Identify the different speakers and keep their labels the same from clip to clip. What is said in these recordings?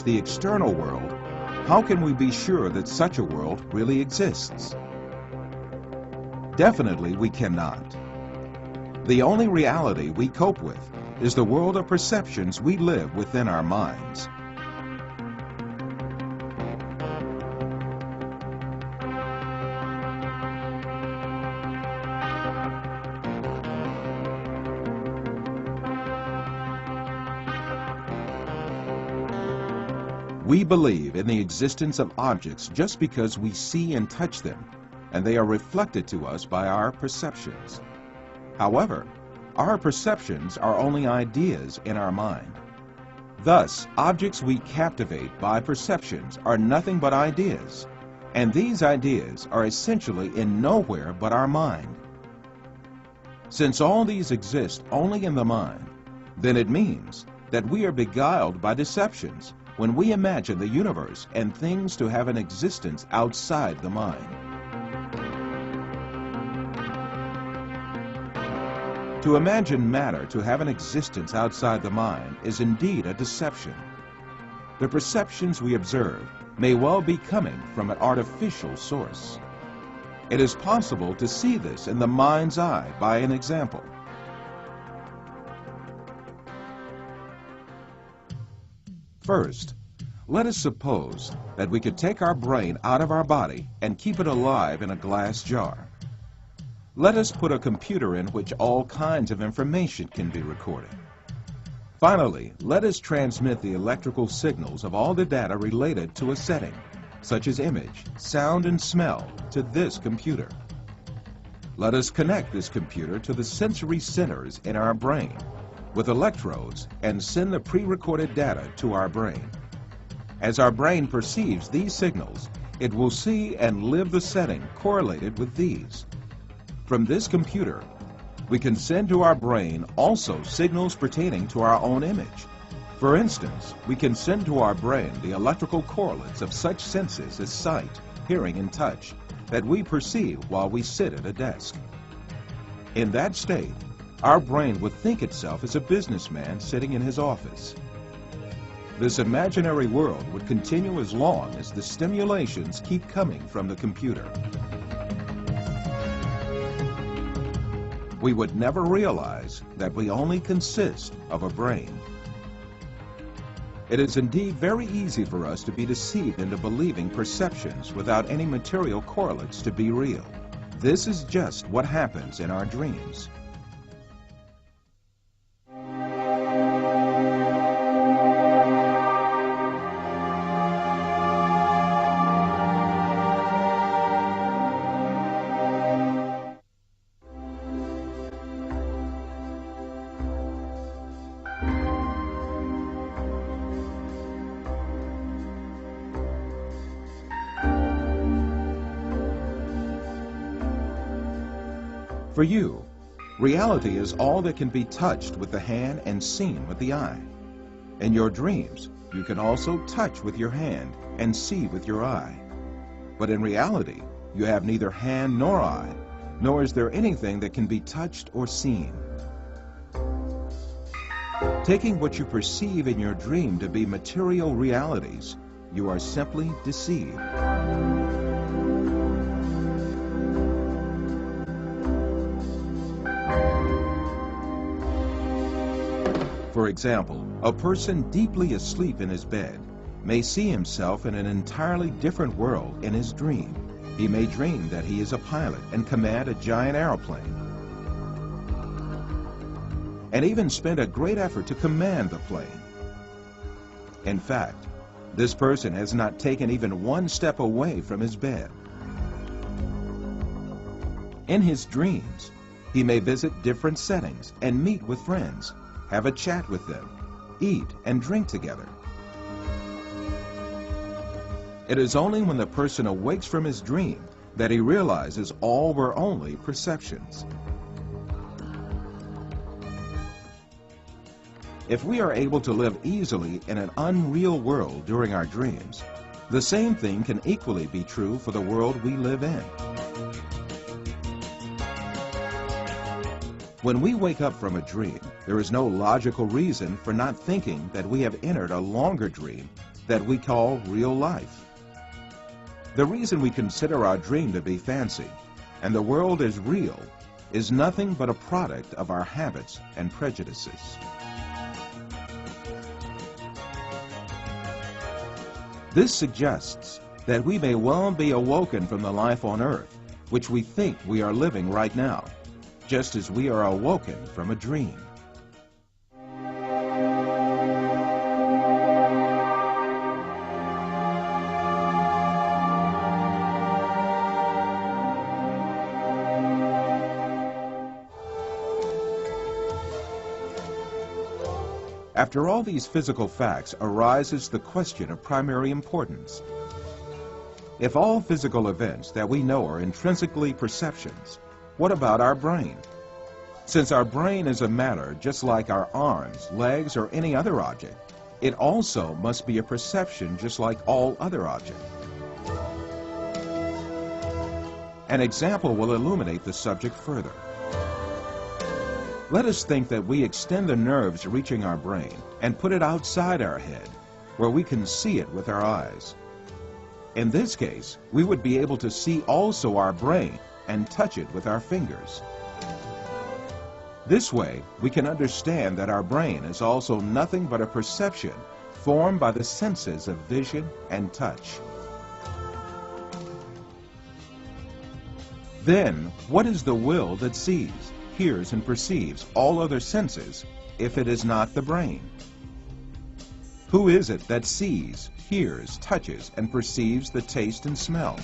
Speaker 1: the external world, how can we be sure that such a world really exists? Definitely we cannot. The only reality we cope with is the world of perceptions we live within our minds. We believe in the existence of objects just because we see and touch them, and they are reflected to us by our perceptions. However, our perceptions are only ideas in our mind. Thus, objects we captivate by perceptions are nothing but ideas, and these ideas are essentially in nowhere but our mind. Since all these exist only in the mind, then it means that we are beguiled by deceptions when we imagine the universe and things to have an existence outside the mind. To imagine matter to have an existence outside the mind is indeed a deception. The perceptions we observe may well be coming from an artificial source. It is possible to see this in the mind's eye by an example. First, let us suppose that we could take our brain out of our body and keep it alive in a glass jar. Let us put a computer in which all kinds of information can be recorded. Finally, let us transmit the electrical signals of all the data related to a setting, such as image, sound, and smell, to this computer. Let us connect this computer to the sensory centers in our brain with electrodes and send the pre-recorded data to our brain. As our brain perceives these signals, it will see and live the setting correlated with these. From this computer, we can send to our brain also signals pertaining to our own image. For instance, we can send to our brain the electrical correlates of such senses as sight, hearing, and touch that we perceive while we sit at a desk. In that state, our brain would think itself as a businessman sitting in his office. This imaginary world would continue as long as the stimulations keep coming from the computer. We would never realize that we only consist of a brain. It is indeed very easy for us to be deceived into believing perceptions without any material correlates to be real. This is just what happens in our dreams. For you, reality is all that can be touched with the hand and seen with the eye. In your dreams, you can also touch with your hand and see with your eye. But in reality, you have neither hand nor eye, nor is there anything that can be touched or seen. Taking what you perceive in your dream to be material realities, you are simply deceived. For example, a person deeply asleep in his bed may see himself in an entirely different world in his dream. He may dream that he is a pilot and command a giant airplane, and even spend a great effort to command the plane. In fact, this person has not taken even one step away from his bed. In his dreams, he may visit different settings and meet with friends, have a chat with them, eat and drink together. It is only when the person awakes from his dream that he realizes all were only perceptions. If we are able to live easily in an unreal world during our dreams, the same thing can equally be true for the world we live in. When we wake up from a dream, there is no logical reason for not thinking that we have entered a longer dream that we call real life. The reason we consider our dream to be fancy and the world as real is nothing but a product of our habits and prejudices. This suggests that we may well be awoken from the life on earth, which we think we are living right now, just as we are awoken from a dream. After all these physical facts arises the question of primary importance. If all physical events that we know are intrinsically perceptions, what about our brain? Since our brain is a matter just like our arms, legs, or any other object, it also must be a perception just like all other objects. An example will illuminate the subject further. Let us think that we extend the nerves reaching our brain and put it outside our head, where we can see it with our eyes. In this case, we would be able to see also our brain and touch it with our fingers. This way, we can understand that our brain is also nothing but a perception formed by the senses of vision and touch. Then, what is the will that sees, hears, and perceives all other senses if it is not the brain? Who is it that sees, hears, touches, and perceives the taste and smell?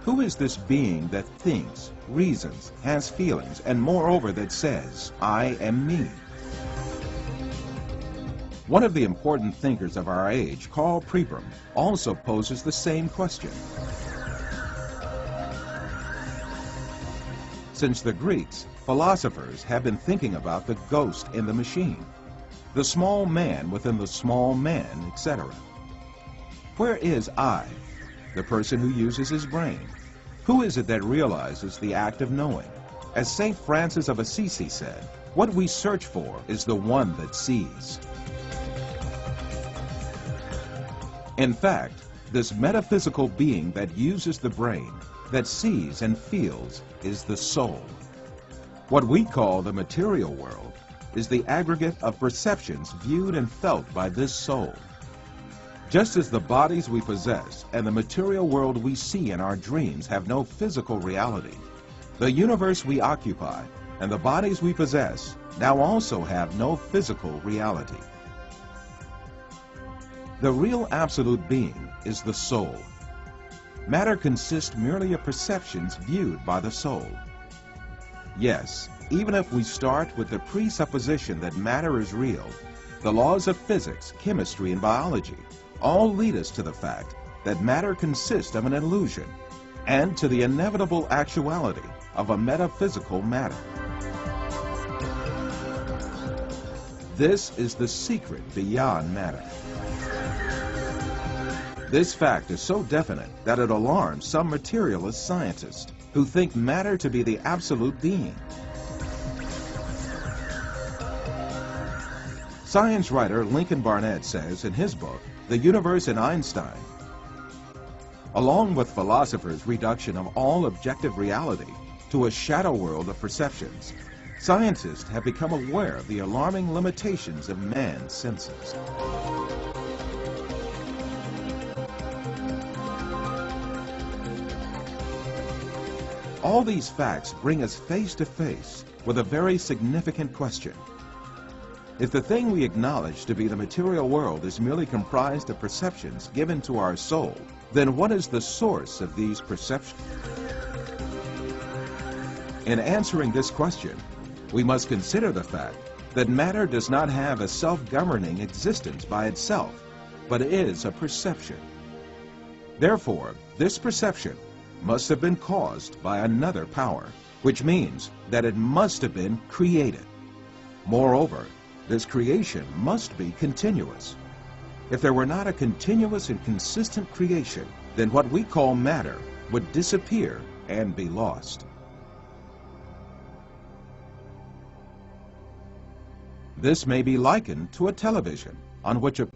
Speaker 1: Who is this being that thinks, reasons, has feelings, and moreover that says, I am me? One of the important thinkers of our age, Karl Popper, also poses the same question. Since the Greeks, philosophers have been thinking about the ghost in the machine, the small man within the small man, etc. Where is I, the person who uses his brain? Who is it that realizes the act of knowing? As St. Francis of Assisi said, what we search for is the one that sees. In fact, this metaphysical being that uses the brain, that sees and feels, is the soul. What we call the material world is the aggregate of perceptions viewed and felt by this soul. Just as the bodies we possess and the material world we see in our dreams have no physical reality, the universe we occupy and the bodies we possess now also have no physical reality. The real absolute being is the soul. Matter consists merely of perceptions viewed by the soul. Yes, even if we start with the presupposition that matter is real, the laws of physics, chemistry, and biology all lead us to the fact that matter consists of an illusion and to the inevitable actuality of a metaphysical matter. This is the secret beyond matter. This fact is so definite that it alarms some materialist scientists who think matter to be the absolute being. Science writer Lincoln Barnett says in his book, The Universe in Einstein, along with philosophers' reduction of all objective reality to a shadow world of perceptions, scientists have become aware of the alarming limitations of man's senses. All these facts bring us face to face with a very significant question. If the thing we acknowledge to be the material world is merely comprised of perceptions given to our soul, then what is the source of these perceptions? In answering this question, we must consider the fact that matter does not have a self-governing existence by itself, but is a perception. Therefore, this perception must have been caused by another power, which means that it must have been created. Moreover, this creation must be continuous. If there were not a continuous and consistent creation, then what we call matter would disappear and be lost. This may be likened to a television. on which a